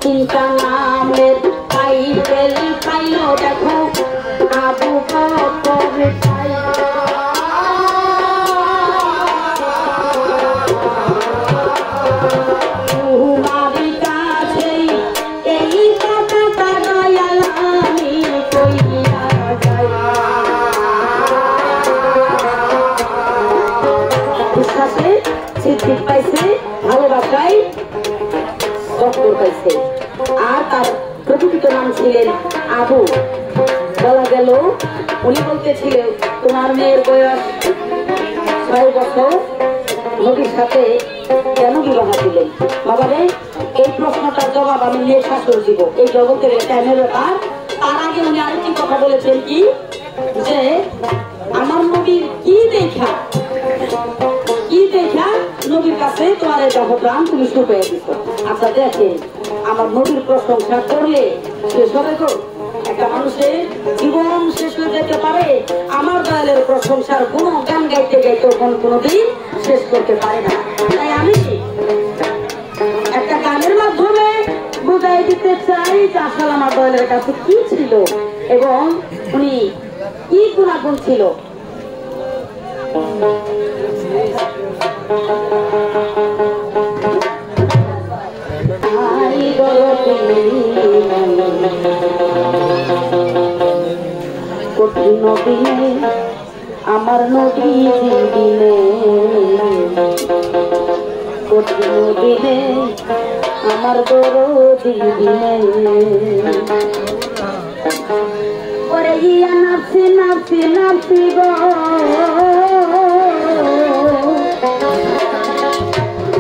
চিন্তা নামের title pile দেখো আবু বকর তোমার কাছে এই কথাটা দয়াল আমি কইয়া যাই বিশ্বাসে সিদ্ধিক পাইছে ভালোবাসায় ডক্টর পাইছে আর তার প্রকৃত নাম ছিলেন আবু বলা গেল উনি বলতেছিলেন তোমার মেয়ের বয়স 6 বছর নবীর সাথে কেন বিবাহ দিলেন বাবারে এই প্রশ্নটার জবাব আমি মেয়ের শাশুড়ি দিব এই জগতের টাইমের ব্যাপার তার আগে উনি আরেকটি কথা বলেছেন কি যে আমার নবীর কি দেখা নবীর কাছে তোমার এই দেহপ্রাণ তুমি শুকিয়ে দিচ্ছ আচ্ছা দেখে আমার নবীর প্রশংসা করলে শেষ হবে তো একটা মানুষের জীবন শেষ হয়ে যেতে পারে আমার দয়ালের প্রশংসার কোনো গান গাইতে গাইতে কোনোদিন শেষ করতে পারে না তাই আমি একটা গানের মাধ্যমে বুঝাই দিতে চাই যে আসলে আমার দয়ালের কাছে কি ছিল এবং উনি কি গুণাগুণ ছিল কঠিন দিনে আমার নদী দিনে কঠিন দিনে আমার দরদি দিনে ওরে ইয়া নাফসি নাফসি নাফসি গো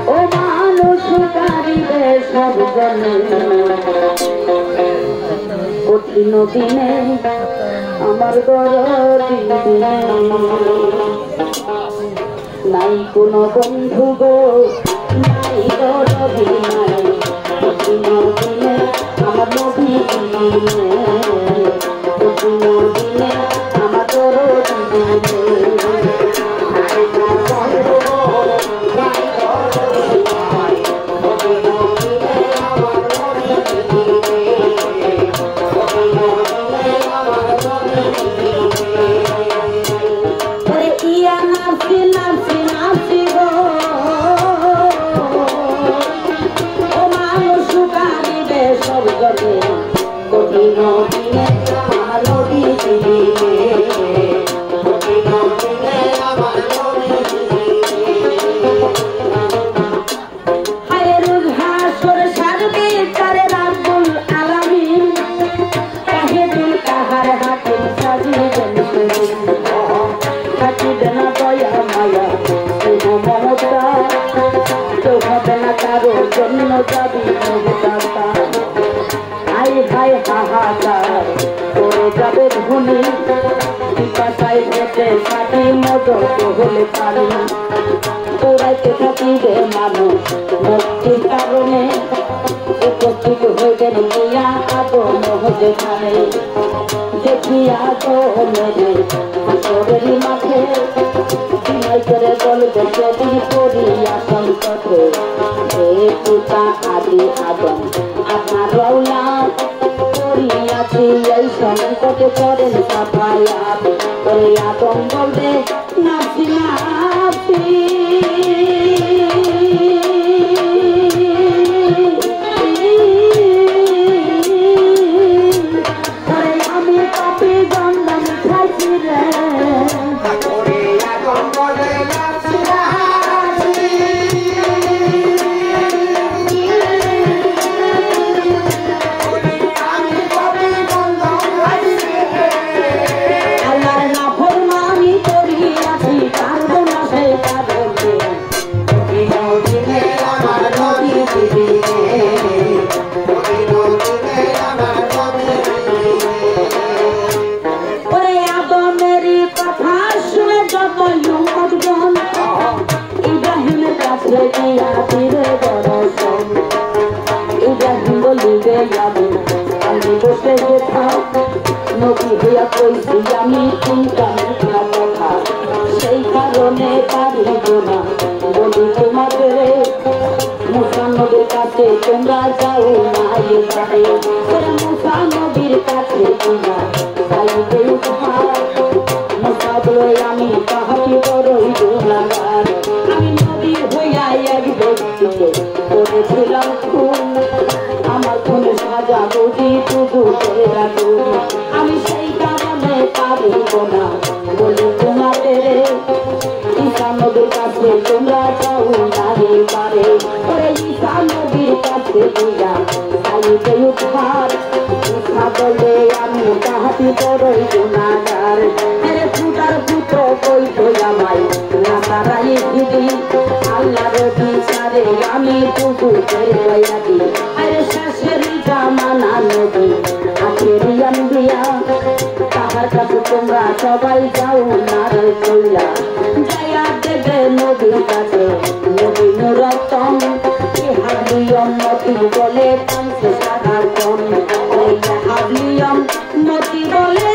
ও মানুষ কারিবে সব জনে কঠিন দিনে আমার দরদি দিনে নাই কোনো বন্ধু গো নাই দরদি নাই কঠিন দিনে আমার নবী দিনে কঠিন দিনে আমার দরদি দিনে তোরাইতে থাকিবে মানুষ মুক্তির কারণে উপস্থিত হইবেন মিয়া আদম যেখানে দেখিয়া তো মেরে হাসরের মাঠে বিনয় করে বলবে যদি করিয়া সংকটে হে পিতা আদি আদম আপনার রওলা করিয়াছি এই সংকটে করেন সাফায়া করে আদম বলবে নাচি নাচি আমি পাপি গন্ধম খাইছি রে সেই কারণে পারিব না বলি তোমাদের মুসানদের কাছে তোমরা যাও না বারে ওরে মুসা নবীর কাছে কিনা চাইবে উপহার মুসা বলে আমি তাহাকে বড়ই গুনাহগার আমি নবী হইয়া এক ব্যক্তিকে করেছিলাম খুন আমার কোন সাজা বুঝি তবু করে রাখো আমি সেই কারণে পারিব না বলি তোমাদের ঈসা নবীর কাছে তোমরা যাও নারে পারে ওরে ঈসা নবীর কাছে দিয়া চাইবে উপহার ঈসা বলে আমি তাহাতে বড়ই গুনাহগার আরে ফুটার পুত্র কই তো আমায় নাসারাই দিদি আল্লাহর বিচারে আমি তবু করে রাখি আরে শেষের জামানা নবী আখেরি আম্বিয়া তাহার কাছে তোমরা সবাই যাও নারে কইলা জয়া দেবে নবীর কাছে নবী নুরতম কি হাবলিয়ম মতি বলে পাঁচে সাধারণ ওই হাবলিয়ম মতি বলে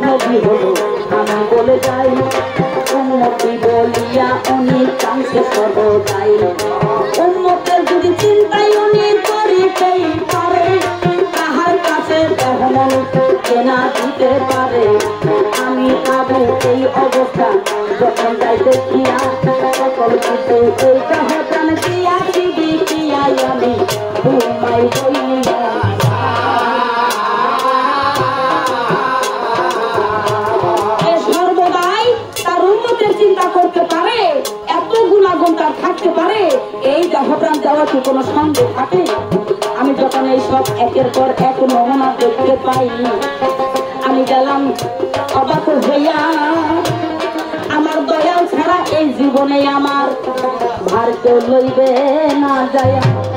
নবী হলো আমি বলে যাই উম্মতি বলিয়া অনেক কাংশে সর্বদাই উম্মতের যদি চিন্তাই অনেক করিতেই পারে তাহার কাছে তহমন কেনা দিতে পারে আমি আবু এই অবস্থা যখন যাই দেখিয়া সকল কিছু এই কাহতান দিয়া দিবি কিয়াই আমি ঘুমাই বইয়া থাকতে পারে এই দেহপ্রাণ দেওয়া কি কোনো সন্দেহ থাকে আমি যখন এই সব একের পর এক নমুনা দেখতে পাই আমি গেলাম অবাক হইয়া আমার দয়াল ছাড়া এই জীবনে আমার ভার কেউ লইবে না যায়।